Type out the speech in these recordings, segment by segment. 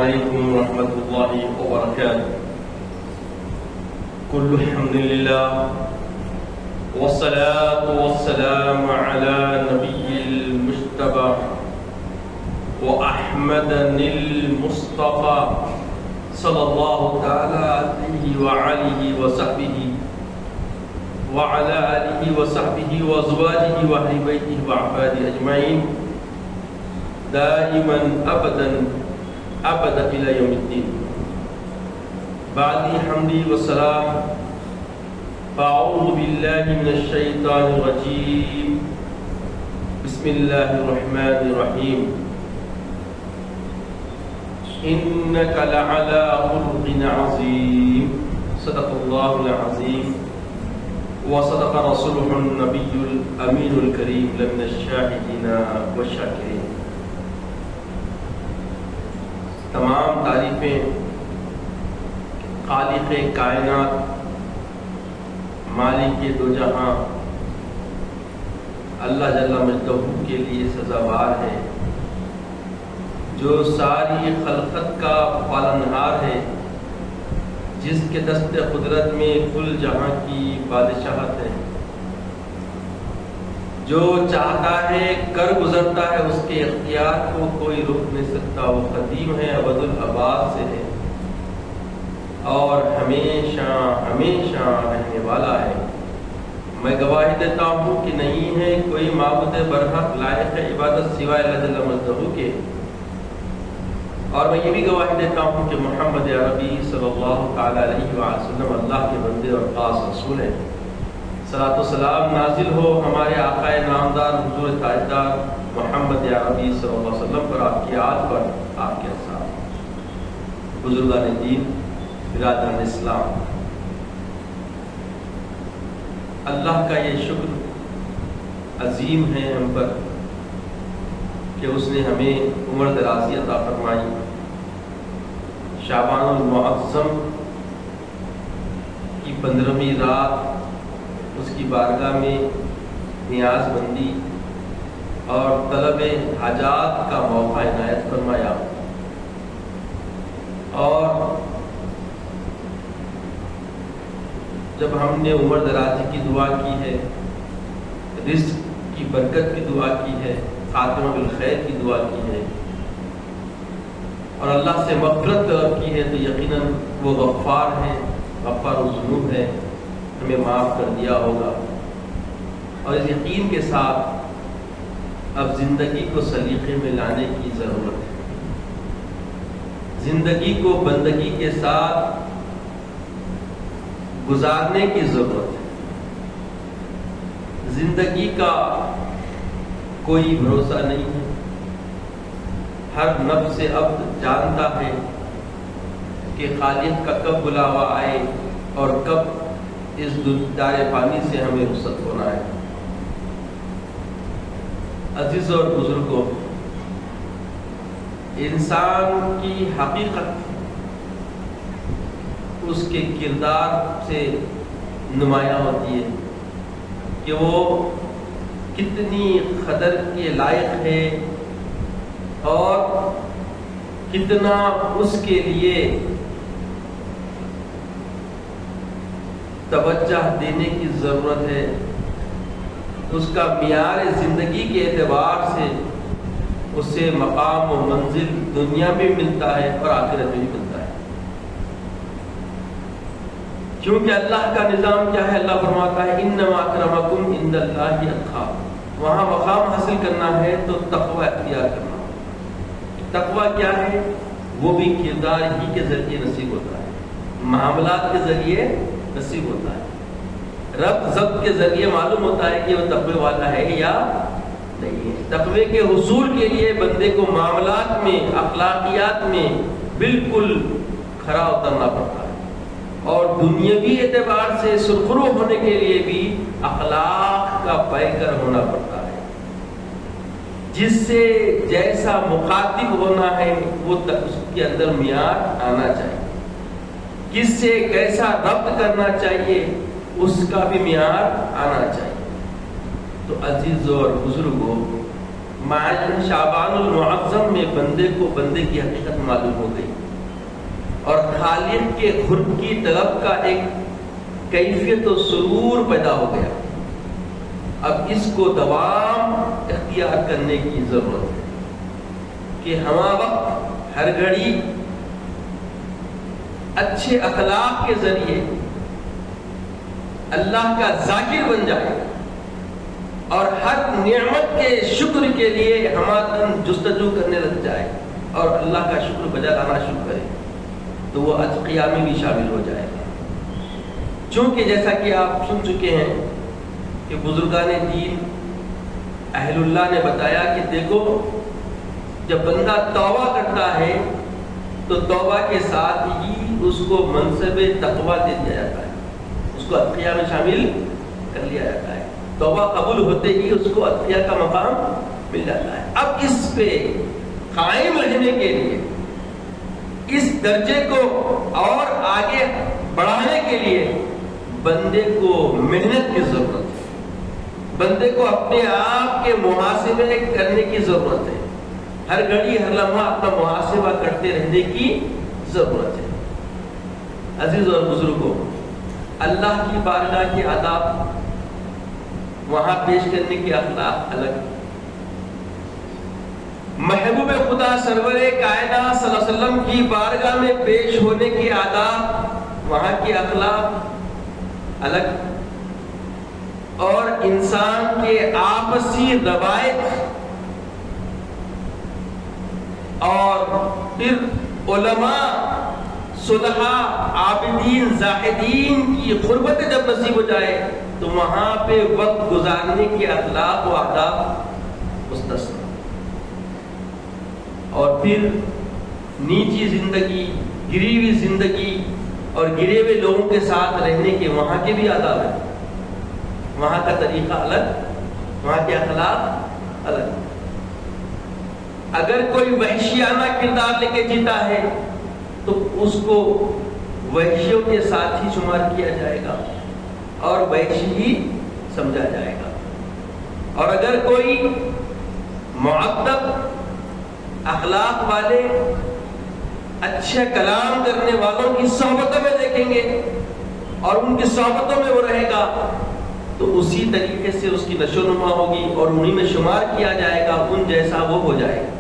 عليكم ورحمة الله وبركاته. كل الحمد لله والصلاة والسلام على نبي المجتبى وأحمد المصطفى صلى الله تعالى عليه وعليه وصحبه وعلى آله وصحبه وأزواجه وأهل بيته وأحفاده أجمعين دائما أبدا إلى يوم الدين. بعد حمدي والسلام فأعوذ بالله من الشيطان الرجيم. بسم الله الرحمن الرحيم. إنك لعلى خلق عظيم. صدق الله العظيم وصدق رسوله النبي الأمين الكريم لمن الشاهدين والشاكرين. تمام تعریفیں خالق کائنات مالک دو جہاں اللہ جل مجدہ کے لیے سزاوار ہے، جو ساری خلقت کا پالنہار ہے، جس کے دست قدرت میں کل جہاں کی بادشاہت ہے، جو چاہتا ہے کر گزرتا ہے، اس کے اختیار کو کوئی روک نہیں سکتا. وہ قدیم ہے، ابد الآباد سے ہے اور ہمیشہ ہمیشہ رہنے والا ہے. میں گواہی دیتا ہوں کہ نہیں ہے کوئی معبود برحق لائق عبادت سوائے اللہ جل مجدہ کے، اور میں یہ بھی گواہی دیتا ہوں کہ محمد عربی صلی اللہ تعالی علیہ وسلم اللہ کے بندے اور خاص رسول ہیں. صلاۃ و سلام نازل ہو ہمارے آقا نامدار حضور تاجدار محمد عربی صلی اللہ علیہ وسلم پر، آپ کی آل پر، آپ کے اصحاب، بزرگان دین، برادران اسلام. اللہ کا یہ شکر عظیم ہے ہم پر کہ اس نے ہمیں عمر درازی عطا فرمائی. شعبان المعظم کی 15ویں رات اس کی بارگاہ میں نیاز بندی اور طلب حاجات کا موقع عنایت فرمایا، اور جب ہم نے عمر درازی کی دعا کی ہے، رزق کی برکت کی دعا کی ہے، خاتمہ بالخیر کی دعا کی ہے، اور اللہ سے مغفرت طلب کی ہے، تو یقیناً وہ غفار ہے، غفار الذنوب ہے، ہمیں معاف کر دیا ہوگا. اور اس یقین کے ساتھ اب زندگی کو سلیقے میں لانے کی ضرورت ہے. زندگی کو بندگی کے ساتھ گزارنے کی ضرورت ہے. زندگی کا کوئی بھروسہ نہیں ہے. ہر نفس عبد جانتا ہے کہ خالق کا کب بلاوا آئے اور کب اس دار فانی سے ہمیں رخصت ہونا ہے. عزیز اور بزرگوں، انسان کی حقیقت اس کے کردار سے نمایاں ہوتی ہے کہ وہ کتنی قدر کے لائق ہے اور کتنا اس کے لیے توجہ دینے کی ضرورت ہے. اس کا معیار زندگی کے اعتبار سے اسے مقام و منزل دنیا میں ملتا ہے اور آخرت میں بھی ملتا ہے. کیونکہ اللہ کا نظام کیا ہے؟ اللہ فرماتا ہے انما اکرمکم عند اللہ اتقاکم. وہاں مقام حاصل کرنا ہے تو تقوی اختیار کرنا. تقوی کیا ہے؟ وہ بھی کردار ہی کے ذریعے نصیب ہوتا ہے، معاملات کے ذریعے نصیب ہوتا ہے. رب ضبط کے ذریعے معلوم ہوتا ہے کہ وہ تقوی والا ہے یا نہیں ہے. تقوی کے حصول کے لیے بندے کو معاملات میں، اخلاقیات میں بالکل کھرا اترنا پڑتا ہے، اور دنیاوی اعتبار سے سرخرو ہونے کے لیے بھی اخلاق کا پیکر ہونا پڑتا ہے. جس سے جیسا مخاطب ہونا ہے وہ اس کے اندر معیار آنا چاہیے. کس سے کیسا ربط کرنا چاہیے اس کا بھی معیار آنا چاہیے. تو عزیزوں اور بزرگوں، ماہ شعبان المعظم میں بندے کو بندے کی حقیقت معلوم ہو گئی اور خالق کے قرب کی طلب کا ایک کیفیت و سرور پیدا ہو گیا. اب اس کو دوام اختیار کرنے کی ضرورت ہے کہ ہمہ وقت ہر گھڑی اچھے اخلاق کے ذریعے اللہ کا ذاکر بن جائے اور ہر نعمت کے شکر کے لیے ہمارا جستجو کرنے لگ جائے اور اللہ کا شکر بجا لانا شروع کرے تو وہ اتقیاء میں بھی شامل ہو جائے گا. چونکہ جیسا کہ آپ سن چکے ہیں کہ بزرگان دین اہل اللہ نے بتایا کہ دیکھو جب بندہ توبہ کرتا ہے تو توبہ کے ساتھ ہی اس کو منصب تقویٰ دے دیا جاتا ہے, اس کو اتقیاء میں شامل کر لیا جاتا ہے. توبہ قبول ہوتے ہی اس کو اتقیاء کا مقام مل جاتا ہے. اب اس پہ قائم رہنے کے لیے اس درجے کو اور آگے بڑھانے کے لیے بندے کو محنت کی ضرورت ہے, بندے کو اپنے آپ کے محاسبے کرنے کی ضرورت ہے, ہر گھڑی ہر لمحہ اپنا محاسبہ کرتے رہنے کی ضرورت ہے. عزیز اور بزرگوں, اللہ کی بارگاہ کے آداب وہاں پیش کرنے کے اخلاق الگ, محبوب خدا سرور کائنات صلی اللہ علیہ وسلم کی بارگاہ میں پیش ہونے کے آداب وہاں کے اخلاق الگ, اور انسان کے آپسی روایت اور پھر علماء صلحاء عابدین زاہدین کی قربت جب نصیب ہو جائے تو وہاں پہ وقت گزارنے کے اخلاق و آداب مستثنا, اور پھر نیچی زندگی, گری ہوئی زندگی اور گرے ہوئے لوگوں کے ساتھ رہنے کے وہاں کے بھی آداب ہیں, وہاں کا طریقہ الگ, وہاں کے اخلاق الگ. اگر کوئی وحشیانہ کردار لے کے جیتا ہے تو اس کو وحشیوں کے ساتھ ہی شمار کیا جائے گا اور وحشی ہی سمجھا جائے گا, اور اگر کوئی مؤدب اخلاق والے اچھے کلام کرنے والوں کی صحبتوں میں دیکھیں گے اور ان کی صحبتوں میں وہ رہے گا تو اسی طریقے سے اس کی نشو و نما ہوگی اور انہی میں شمار کیا جائے گا, ان جیسا وہ ہو جائے گا.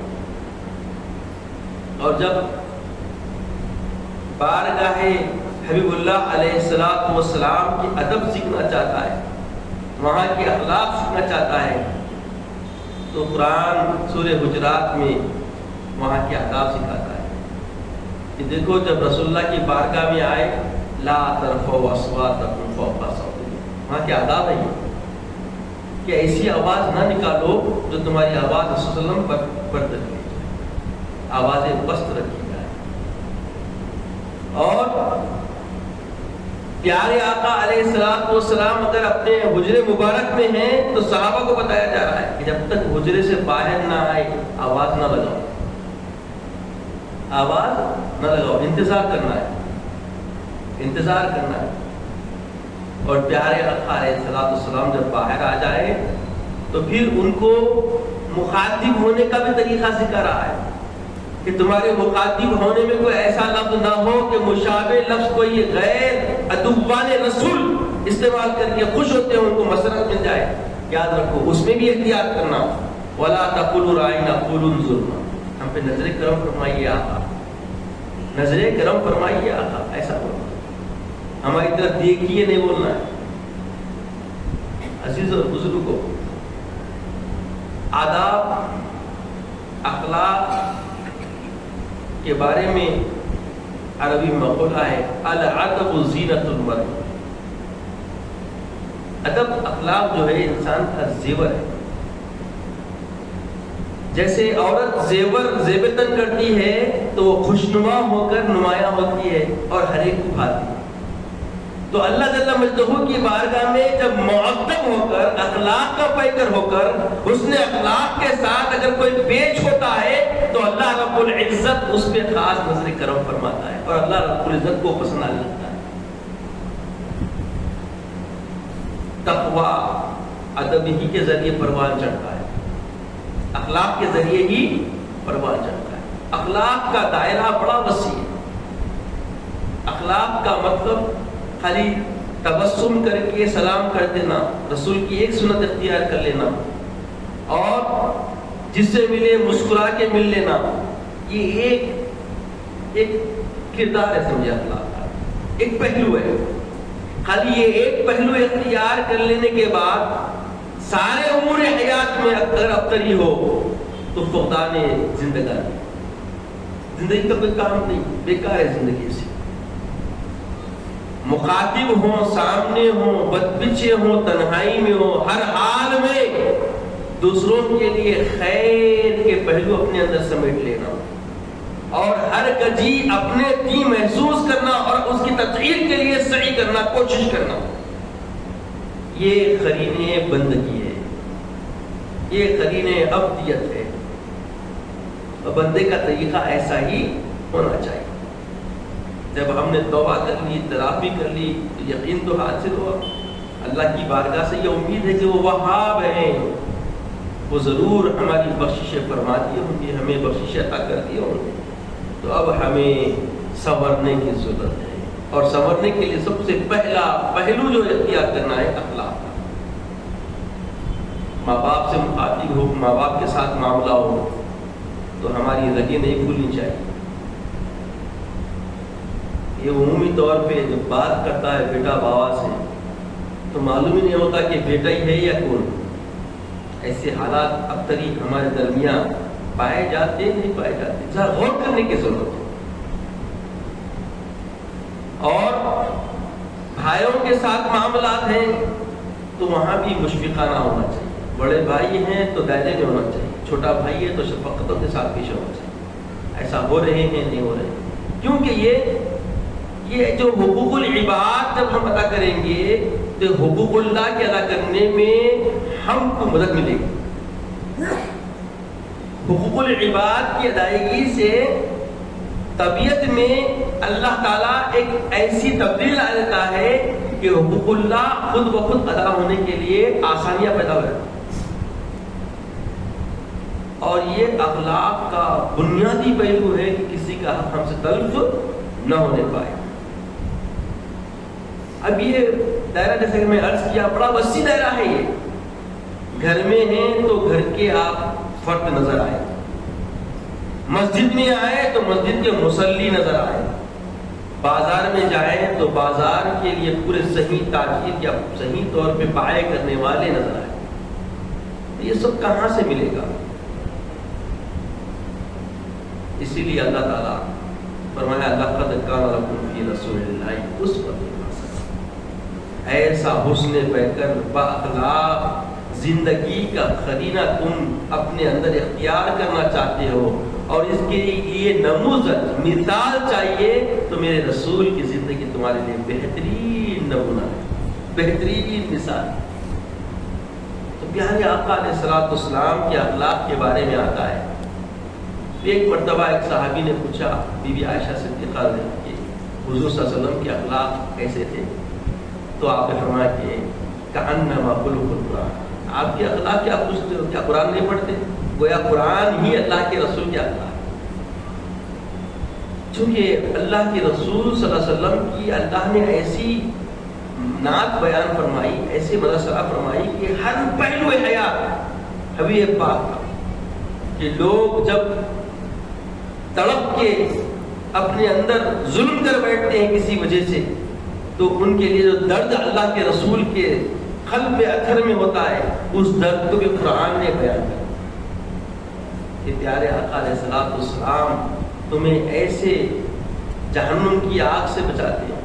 اور جب بارگاہ حبیب اللہ علیہ السلام کی ادب سیکھنا چاہتا ہے, وہاں کے اخلاق سیکھنا چاہتا ہے تو قرآن سورہ حجرات میں وہاں کے آداب سکھاتا ہے کہ دیکھو جب رسول اللہ کی بارگاہ میں آئے لا ترفعوا اصواتکم فوق صوت, وہاں کے آداب ہے کہ ایسی آواز نہ نکالو جو تمہاری آواز رسول اللہ علیہ وسلم پر تک ہے, آوازیں پست رکھی جائے. اور پیارے آقا علیہ السلام اگر اپنے حجرے مبارک میں ہیں تو صحابہ کو بتایا جا رہا ہے کہ جب تک حجرے سے باہر نہ آئے آواز نہ لگاؤ, آواز نہ لگاؤ, انتظار کرنا ہے, انتظار کرنا ہے. اور پیارے آقا علیہ السلام جب باہر آ جائے تو پھر ان کو مخاطب ہونے کا بھی طریقہ سکھا رہا ہے کہ تمہارے مخاطب ہونے میں کوئی ایسا لفظ نہ ہو کہ مشابہ لفظ کوئی غیر ادوان رسول استعمال کر کے خوش ہوتے ہیں ان کو مسرت مل جائے. یاد رکھو اس میں بھی احتیاط کرنا, وَلَا تَقُولُوا رَاعِنَا قُولُوا انظُرْنَا, ہم پہ نظر کرم فرمائیے آقا, نظر کرم فرمائیے آقا, ایسا بولنا, ہماری طرف دیکھیے نہیں بولنا ہے. عزیز اور بزرگوں, آداب اخلاق کے بارے میں عربی مقولہ ہے الادب زینت المرء, ادب اخلاق جو ہے انسان کا زیور ہے. جیسے عورت زیب تن کرتی ہے تو وہ خوشنما ہو کر نمایاں ہوتی ہے اور ہر ایک کو بھاتی ہے. تو اللہ جل مجدہ کی بارگاہ میں جب مؤدب ہو کر اخلاق کا پیکر ہو کر حسن اخلاق کے ساتھ اگر کوئی پیش ہوتا ہے تو اللہ رب العزت اس پہ خاص نظر کرم فرماتا ہے اور اللہ رب العزت کو پسند آنے لگتا ہے. تقویٰ ادب ہی کے ذریعے پروان چڑھتا ہے. اخلاق کے ذریعے ہی پروان چڑھتا ہے. اخلاق کا دائرہ بڑا وسیع ہے. اخلاق کا مطلب خالی تبسم کر کے سلام کر دینا، رسول کی ایک سنت اختیار کر لینا اور جس سے ملے مسکرا کے مل لینا، یہ ایک کردار ہے سمجھے اخلاق کا، ایک پہلو ہے. خالی یہ ایک پہلو اختیار کر لینے کے بعد سارے امور حیات میں اگر ابتری ہو تو فقدان زندگی کا کوئی کام نہیں، بیکار ہے زندگی سے. مخاطب ہوں، سامنے ہوں، بدپچے ہوں، تنہائی میں ہوں، ہر حال میں دوسروں کے لیے خیر کے پہلو اپنے اندر سمیٹ لینا اور ہر کجی اپنے کی محسوس کرنا اور اس کی تطہیر کے لیے سعی کرنا، کوشش کرنا، یہ قرین بندگی ہے، یہ قرین عبدیت ہے. اور بندے کا طریقہ ایسا ہی ہونا چاہیے. جب ہم نے توبہ کر لی، ترافی کر لی تو یقین تو حاصل ہوا. اللہ کی بارگاہ سے یہ امید ہے کہ وہ وہاب ہیں، وہ ضرور ہماری بخشش فرما دی ہوں گی، ہمیں بخشش عطا کر دی ہوں گی. تو اب ہمیں سنورنے کی ضرورت ہے اور سنورنے کے لیے سب سے پہلا پہلو جو اختیار کرنا ہے اخلاق. ماں باپ سے مخاطب ہو، ماں باپ کے ساتھ معاملہ ہو تو ہماری رگیں نہیں بھولنی چاہیے. یہ عمومی طور پہ جب بات کرتا ہے بیٹا بابا سے تو معلوم ہی نہیں ہوتا کہ بیٹا ہی ہے یا کون. ایسے حالات ابتری ہمارے درمیان پائے جاتے نہیں پائے جاتے، ذرا غور کرنے کی ضرورت ہے. اور بھائیوں کے ساتھ معاملات ہیں تو وہاں بھی مشفقانہ ہونا چاہیے. بڑے بھائی ہیں تو دائرے میں ہونا چاہیے، چھوٹا بھائی ہے تو شفقتوں کے ساتھ پیش ہونا چاہیے. ایسا ہو رہے ہیں نہیں ہو رہے ہیں، کیونکہ یہ جو حقوق العباد جب ہم ادا کریں گے تو حقوق اللہ کے ادا کرنے میں ہم کو مدد ملے گی. حقوق العباد کی ادائیگی سے طبیعت میں اللہ تعالیٰ ایک ایسی تبدیلی لا دیتا ہے کہ حقوق اللہ خود بخود ادا ہونے کے لیے آسانیاں پیدا ہو جاتی ہیں. اور یہ اخلاق کا بنیادی پہلو ہے کہ کسی کا حق ہم سے تلف نہ ہونے پائے. اب یہ دائرہ جیسے کہ میں عرض کیا بڑا وسیع دائرہ ہے. یہ گھر میں ہیں تو گھر کے آپ فرد نظر آئے، مسجد میں آئے تو مسجد کے مصلی نظر آئے، بازار میں جائیں تو بازار کے لیے پورے صحیح تاجر یا صحیح طور پہ بائع کرنے والے نظر آئے. یہ سب کہاں سے ملے گا؟ اسی لیے اللہ تعالیٰ فرمایا لقد کان لکم فی رسول اللہ اسوۃ حسنہ. ایسا حسن پیکر باخلاق زندگی کا قرینہ تم اپنے اندر اختیار کرنا چاہتے ہو اور اس کے لیے نموذج مثال چاہیے تو میرے رسول کی زندگی تمہارے لیے بہترین نمونہ ہے، بہترین مثال. تو پیارے آقا علیہ الصلوۃ والسلام کے اخلاق کے بارے میں آتا ہے. ایک مرتبہ ایک صحابی نے پوچھا بی بی عائشہ صدیقہ نے کہ حضور صلی اللہ علیہ وسلم کے اخلاق کیسے تھے؟ تو آپ نے فرمایا کہ کأنما خلق القرآن. آپ کے اخلاق کیا پوچھتے ہو؟ کیا قرآن نہیں پڑھتے؟ گویا قرآن ہی اللہ کے رسول کے اخلاق. چونکہ اللہ کے رسول صلی اللہ علیہ وسلم کی اللہ نے ایسی نعت بیان فرمائی، ایسے مدثرہ فرمائی کہ ہر پہلو حیات حبیب پاک کا، کہ لوگ جب تڑپ کے اپنے اندر ظلم کر بیٹھتے ہیں کسی وجہ سے تو ان کے لیے جو درد اللہ کے رسول کے قلب اثر میں ہوتا ہے اس درد کو بھی قرآن نے بیان کیا. کہ پیارے آقا علیہ الصلوۃ والسلام تمہیں ایسے جہنم کی آگ سے بچاتے ہیں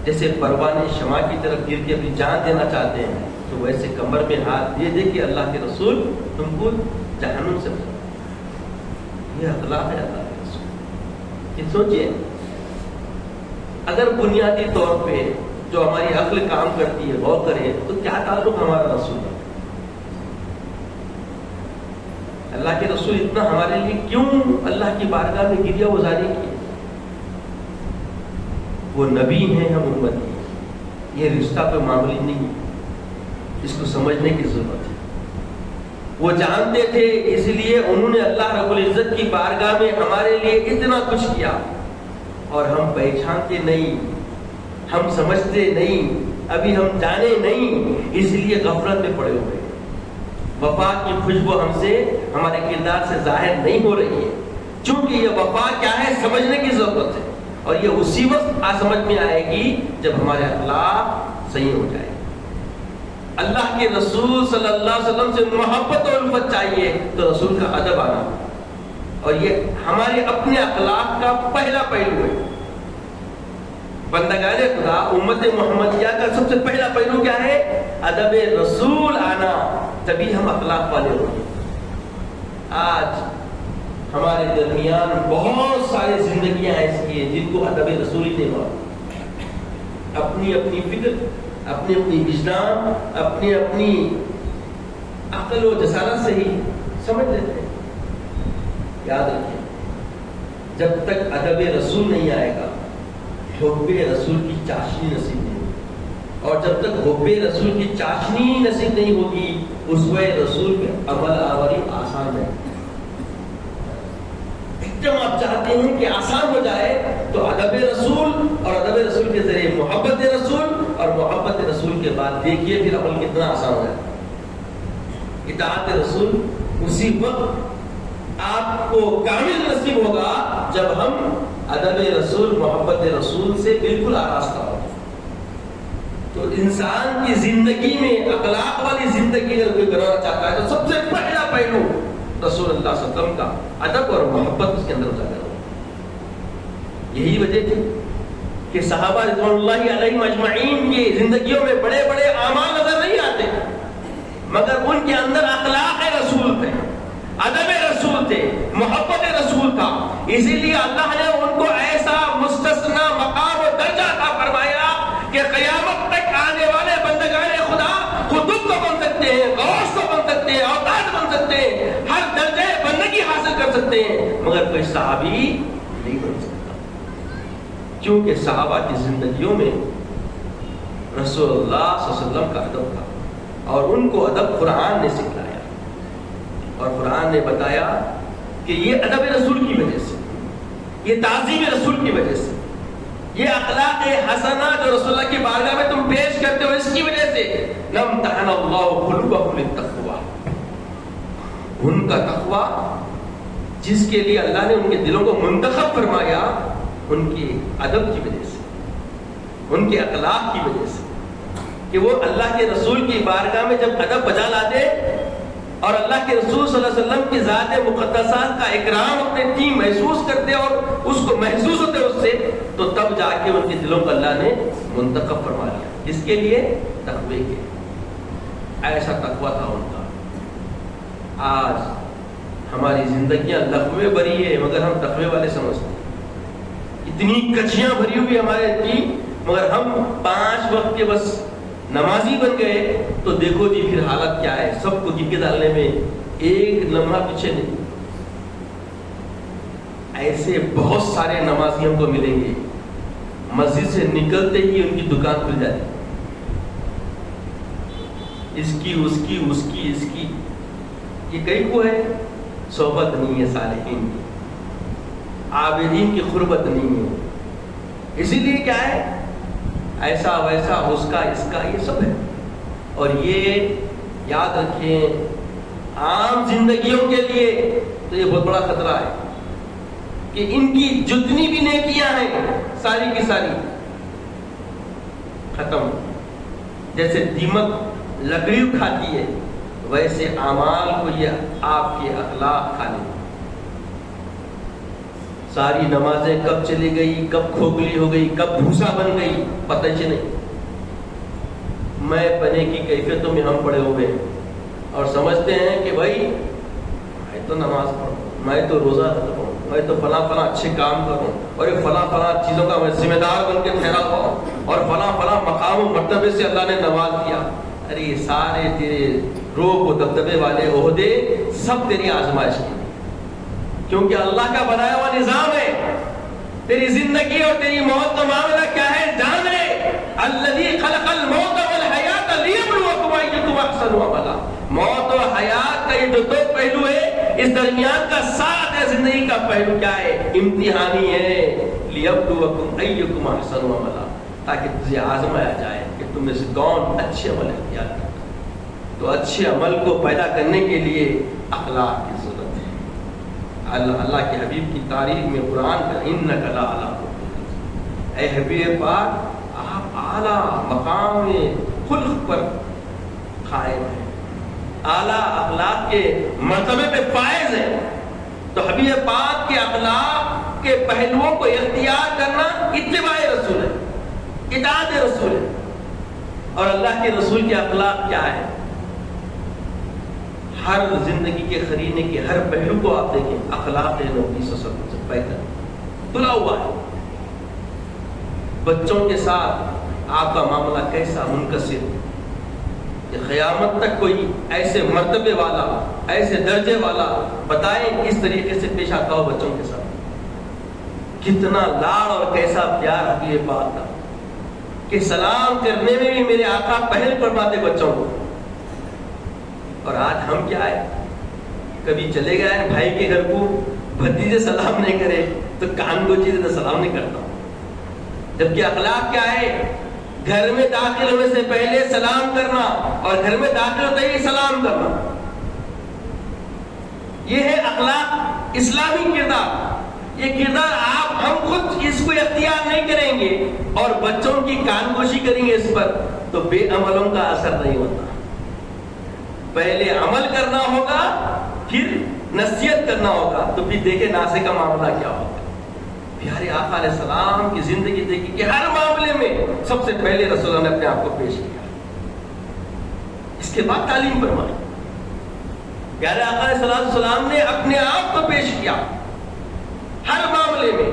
جیسے پروانے شمع کی طرف گر کے اپنی جان دینا چاہتے ہیں، تو ویسے کمر میں ہاتھ دے دے کہ اللہ کے رسول تم کو جہنم سے بچاتے. یہ اخلاق ہے اللہ کے رسول. یہ سوچئے اگر بنیادی طور پہ جو ہماری عقل کام کرتی ہے غور کریں تو کیا تعلق ہمارا رسول ہے؟ اللہ کے رسول اتنا ہمارے لیے کیوں اللہ کی بارگاہ میں گریہ گزاری کی؟ وہ نبی ہیں، ہم امتی ہیں. یہ رشتہ کوئی معمولی نہیں ہے، اس کو سمجھنے کی ضرورت ہے. وہ جانتے تھے، اس لیے انہوں نے اللہ رب العزت کی بارگاہ میں ہمارے لیے اتنا کچھ کیا، اور ہم پہچانتے نہیں، ہم سمجھتے نہیں، ابھی ہم جانے نہیں، اس لیے غفلت میں پڑے ہوئے۔ وفا کی خوشبو ہم سے، ہمارے کردار سے ظاہر نہیں ہو رہی ہے، چونکہ یہ وفا کیا ہے سمجھنے کی ضرورت ہے، اور یہ اسی وقت سمجھ میں آئے گی جب ہمارے اخلاق صحیح ہو جائے۔ اللہ کے رسول صلی اللہ علیہ وسلم سے محبت اور الفت چاہیے تو رسول کا ادب آنا، اور یہ ہمارے اپنے اخلاق کا پہلا پہلو ہے۔ بندگان خدا امت محمدیہ کا سب سے پہلا پہلو کیا ہے؟ ادب رسول آنا، تبھی ہم اخلاق والے ہوں گے۔ آج ہمارے درمیان بہت سارے زندگیاں ایسی ہیں جن کو ادب رسول ہی نہیں ہوا، اپنی اپنی فکر، اپنی اپنی وجدان، اپنی اپنی عقل و جسارت سے ہی سمجھ لیتے ہیں۔ یاد رکھیں، جب تک ادب رسول نہیں آئے گا حب رسول کی چاشنی نصیب نہیں ہوگی، اور جب تک حب رسول کی چاشنی نصیب نہیں ہوگی اسوہ رسول پہ عمل آوری آسان ہے۔ جب آپ چاہتے ہیں کہ آسان ہو جائے تو ادب رسول، اور ادب رسول کے ذریعے محبت رسول، اور محبت رسول کے بعد دیکھیے پھر عمل کتنا آسان ہو جائے۔ اطاعت رسول اسی وقت آپ کو کامل نصیب ہوگا جب ہم ادب رسول، محبت رسول سے بالکل آراستہ ہو۔ تو انسان کی زندگی میں اخلاق والی زندگی اگر کوئی بنانا چاہتا ہے تو سب سے پہلا پہلو رسول اللہ صلی اللہ علیہ وسلم کا ادب اور محبت اس کے اندر اجاگر ہو۔ یہی وجہ تھی کہ صحابہ رضوان اللہ علیہم اجمعین کی زندگیوں میں بڑے بڑے اعمال نظر نہیں آتے، مگر ان کے اندر اخلاق رسول تھے، ادب رسول تھے، محبت رسول تھا۔ اسی لیے اللہ نے ان کو ایسا مستثنا مقام و درجہ عطا فرمایا کہ قیامت تک آنے والے بندگان خدا قطب کو بن سکتے ہیں، غوث کو بن سکتے ہیں، اوتاد بن سکتے ہیں، ہر درجے بندگی حاصل کر سکتے ہیں، مگر کوئی صحابی نہیں بن سکتا، کیونکہ صحابہ کی زندگیوں میں رسول اللہ صلی اللہ علیہ وسلم کا ادب تھا، اور ان کو ادب قرآن نے سکھلایا، اور قرآن نے بتایا کہ یہ ادب رسول کی وجہ سے، یہ تعظیم رسول کی وجہ سے، یہ اخلاق حسنہ جو رسول اللہ کی بارگاہ میں تم پیش کرتے ہو اس کی وجہ سے، لَمْتَحَنَ اللَّهُ قُلُوبَهُمْ لِلتَّقْوَىٰ، ان کا تقویٰ جس کے لیے اللہ نے ان کے دلوں کو منتخب فرمایا، ان کے ادب کی وجہ سے، ان کے اخلاق کی وجہ سے، کہ وہ اللہ کے رسول کی بارگاہ میں جب ادب بجا لاتے اور اللہ کے رسول صلی اللہ علیہ وسلم کی ذات مقدسات کا اکرام اپنے تیم محسوس کرتے اور اس کو محسوس ہوتے اس سے، تو تب جا کے ان کے دلوں کو اللہ نے منتخب فرما لیا، جس کے لیے تقوی کے، ایسا تقوی تھا ان کا۔ آج ہماری زندگیاں لغوے بھری ہے مگر ہم تقوی والے سمجھتے ہیں، اتنی کچیاں بھری ہوئی ہمارے کی، مگر ہم 5 وقت کے بس نمازی بن گئے تو دیکھو جی پھر حالت کیا ہے، سب کو گن کے ڈالنے میں ایک لمحہ پیچھے نہیں۔ ایسے بہت سارے نمازی ہم کو ملیں گے، مسجد سے نکلتے ہی ان کی دکان کھل جاتی، اس کی اس کی اس کی اس کی، یہ کئی کو ہے، صحبت نہیں ہے صالحین کی، عابدین کی قربت نہیں ہے، اسی لیے کیا ہے ایسا ویسا اس کا اس کا یہ سب ہے۔ اور یہ یاد رکھیں عام زندگیوں کے لیے تو یہ بہت بڑا خطرہ ہے کہ ان کی جتنی بھی نیکیاں ہیں ساری کی ساری ختم، جیسے دیمک لکڑی کھاتی ہے ویسے اعمال کو یہ آپ کے اخلاق کھا لیں۔ ساری نمازیں کب چلی گئی، کب کھوکھلی ہو گئی، کب بھوسا بن گئی، پتہ ہی نہیں۔ میں بنے کی کیفیتوں میں ہم پڑے ہوئے ہیں اور سمجھتے ہیں کہ بھائی میں تو نماز پڑھوں، میں تو روزہ رکھوں، میں تو فلاں فلاں اچھے کام کروں، اور یہ فلاں فلاں چیزوں کا میں ذمہ دار بن کے ٹھہرا ہوں، اور فلاں فلاں مقام و مرتبے سے اللہ نے نواز دیا۔ ارے یہ سارے تیرے روب و دبدبے والے عہدے سب تیری آزمائش کی، کیونکہ اللہ کا بنایا ہوا نظام ہے۔ تیری زندگی اور تیری موت کا معاملہ کیا ہے جان لے، الذی خلق الموت والحیات لیبلوکم ایکم احسن عملا۔ موت اور حیات کا یہ جو دو پہلو ہے، اس درمیان کا ساتھ ہے زندگی کا پہلو کیا ہے؟ امتحانی ہے، لیبلوکم ایکم احسن عملا، تاکہ تجھے آزمایا جائے کہ تم میں سے کون اچھے عمل اختیار کرتا ہے۔ تو اچھے عمل کو پیدا کرنے کے لیے اخلاق کی ضرورت ہے۔ اللہ کے حبیب کی تعریف میں قرآن کا انک لعلی خلق، اے حبیب پاک آپ اعلیٰ مقام خلق پر قائم ہیں، اعلیٰ اخلاق کے مرتبے پہ فائز ہیں۔ تو حبیب پاک کے اخلاق کے پہلوؤں کو اختیار کرنا اتباع رسول ہے، اطاعت رسول ہے۔ اور اللہ کے رسول کے اخلاق کیا ہے؟ ہر زندگی کے خریدنے کے ہر پہلو کو آپ دیکھیں، اخلاق نبی صلی اللہ علیہ وسلم سے بہتر تلا ہوا ہے۔ بچوں کے ساتھ آپ کا معاملہ کیسا منکسر، کہ قیامت تک کوئی ایسے مرتبے والا، ایسے درجے والا بتائیں کس طریقے سے پیش آتا ہو بچوں کے ساتھ، کتنا لاڑ اور کیسا پیار حبیب پاک کا، کہ سلام کرنے میں بھی میرے آقا پہل فرماتے بچوں کو۔ اور آج ہم کیا ہے، کبھی چلے گئے بھائی کے گھر کو، بھتیجے سلام نہیں کرے تو کان گوچی سے سلام نہیں کرتا، جبکہ اخلاق کیا ہے؟ گھر میں داخل ہونے سے پہلے سلام کرنا اور گھر میں داخل ہوتے ہی سلام کرنا، یہ ہے اخلاق، اسلامی کردار۔ یہ کردار ہم خود اس کو اختیار نہیں کریں گے اور بچوں کی کان گوشی کریں گے اس پر، تو بے عملوں کا اثر نہیں ہوتا۔ پہلے عمل کرنا ہوگا، پھر نصیحت کرنا ہوگا، تو پھر دیکھیں ناسے کا معاملہ کیا ہوگا۔ پیارے آقا علیہ السلام کی زندگی دیکھی کہ ہر معاملے میں سب سے پہلے رسول اللہ نے اپنے آپ کو پیش کیا، اس کے بعد تعلیم فرمائی۔ پیارے آقا علیہ السلام نے اپنے آپ کو پیش کیا ہر معاملے میں،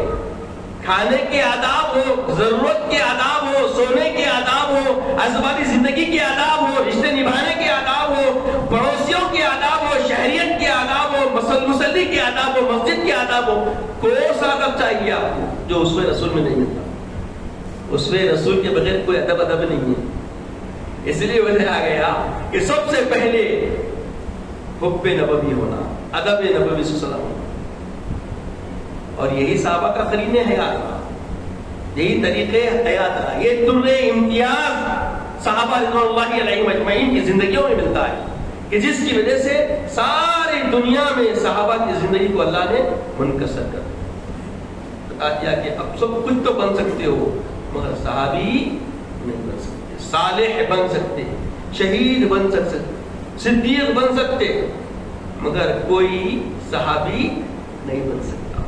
کھانے کے آداب ہو، ضرورت کے آداب ہو، سونے کے آداب ہو، ازواجی زندگی کے آداب ہو، رشتے نبھانے کے آداب ہو، پڑوسیوں کے آداب ہو، شہریت کے آداب ہو، مسلی کے آداب ہو، مسجد کے آداب ہو، کوئی سا ادب چاہیے آپ کو جو اسوہ رسول میں نہیں ملتا۔ اسوہ رسول کے بغیر کوئی ادب نہیں ہے۔ اس لیے وجہ آ گیا کہ سب سے پہلے حب نبوی ہونا، ادب نبوی صلی اللہ علیہ وسلم، اور یہی صحابہ کا قرین حیات رہا، یہی طریقے حیات رہا، یہ در امتیاز صحابہ رضوان اللہ علیہم اجمعین کی زندگیوں میں ملتا ہے، کہ جس کی وجہ سے ساری دنیا میں صحابہ کی زندگی کو اللہ نے منکسر کر بتا دیا کہ اب سب کچھ تو بن سکتے ہو مگر صحابی نہیں بن سکتے، صالح بن سکتے، شہید بن سکتے، صدیق بن سکتے، مگر کوئی صحابی نہیں بن سکتا۔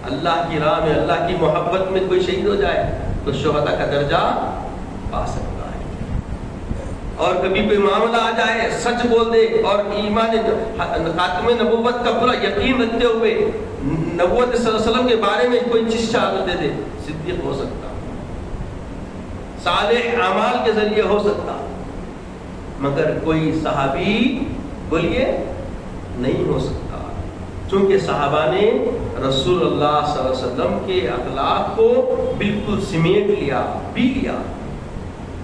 اللہ کی راہ میں، اللہ کی محبت میں کوئی شہید ہو جائے تو شہداء کا درجہ پا سکتا ہے، اور کبھی کوئی معاملہ آ جائے سچ بول دے اور ایمان خاتم نبوت کا پورا یقین رکھتے ہوئے نبوت صلی اللہ علیہ وسلم کے بارے میں کوئی چیز شہادت دے دے، صدیق ہو سکتا، صالح اعمال کے ذریعے ہو سکتا، مگر کوئی صحابی بولیے نہیں ہو سکتا، چونکہ صحابہ نے رسول اللہ صلی اللہ علیہ وسلم کے اخلاق کو بالکل سمیٹ لیا، پی لیا،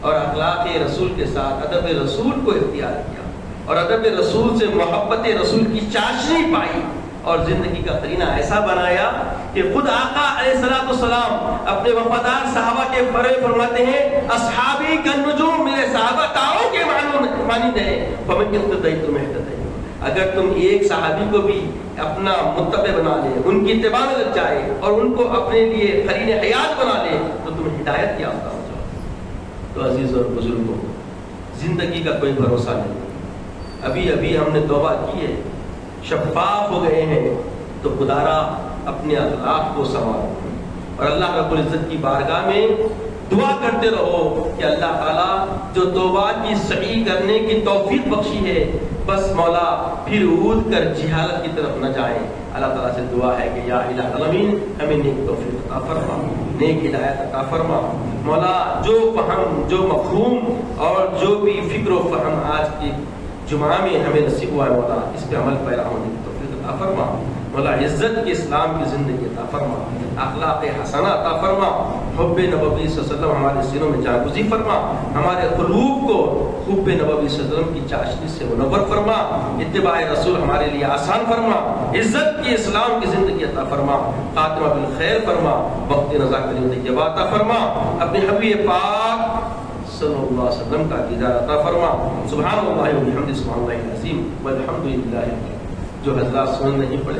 اور اخلاق رسول کے ساتھ ادب رسول کو اختیار کیا، اور ادب رسول سے محبت رسول کی چاشنی پائی، اور زندگی کا قرینہ ایسا بنایا کہ خود آقا علیہ السلام اپنے وفادار صحابہ کے بارے فرماتے ہیں، اصحابی کالنجوم، میرے صحابہ تاروں کے مانند ہیں، فمن اقتدیت اہتدیت، اگر تم ایک صحابی کو بھی اپنا متبع بنا لے، ان کی اتباع میں لگ جائے اور ان کو اپنے لیے قرین حیات بنا لے تو تم ہدایت یافتہ ہو جاؤ۔ تو عزیز اور بزرگوں، زندگی کا کوئی بھروسہ نہیں، ابھی ہم نے توبہ کی ہے، شفاف ہو گئے ہیں، تو خدارا اپنے اخلاق کو سنوارو، اور اللہ رب العزت کی بارگاہ میں دعا کرتے رہو کہ اللہ تعالیٰ جو توبہ کی صحیح کرنے کی توفیق بخشی ہے، بس مولا پھر عود کر جہالت کی طرف نہ جائیں۔ اللہ تعالیٰ سے دعا ہے کہ یا الہ العالمین ہمیں نیک توفیق عطا فرما، نیک ہدایت عطا فرما، مولا جو فہم، جو مفہوم اور جو بھی فکر و فہم آج کی جمعہ میں ہمیں نصیب ہوا ہے مولا، اس پہ عمل پیرا ہونے کی توفیق عطا فرما۔ مولا عزت کی اسلام کی زندگی عطا فرما، اخلاق حسنہ عطا فرما، حب نبوی صلی اللہ علیہ وسلم ہمارے سینوں میں جاگزی فرما، ہمارے قلوب کو حب نبوی صلی اللہ علیہ وسلم کی چاشنی سے منور فرما، اتباع رسول ہمارے لیے آسان فرما، عزت کی اسلام کی زندگی عطا فرما، خاتمہ بالخیر فرما، وقت رضا کی زندگی عطا فرما، اپنے حبیب پاک صلی اللہ علیہ وسلم کا دیدار عطا فرما۔ سبحان اللہ و بحمدہ، سبحان اللہ العظیم والحمد للہ۔ جو حضرات سن نہیں پڑے